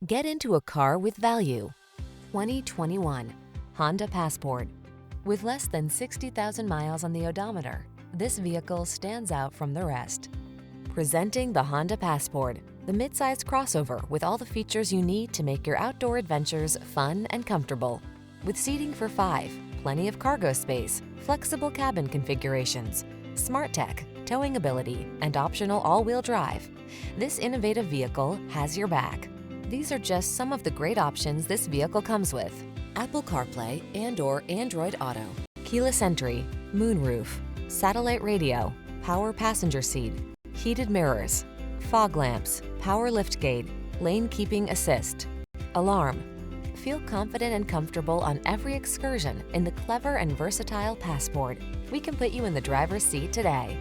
Get into a car with value. 2021 Honda Passport. With less than 60,000 miles on the odometer, this vehicle stands out from the rest. Presenting the Honda Passport, the midsize crossover with all the features you need to make your outdoor adventures fun and comfortable. With seating for 5, plenty of cargo space, flexible cabin configurations, smart tech, towing ability, and optional all-wheel drive, this innovative vehicle has your back. These are just some of the great options this vehicle comes with: Apple CarPlay and/or Android Auto, keyless entry, moonroof, satellite radio, power passenger seat, heated mirrors, fog lamps, power liftgate, lane keeping assist, alarm. Feel confident and comfortable on every excursion in the clever and versatile Passport. We can put you in the driver's seat today.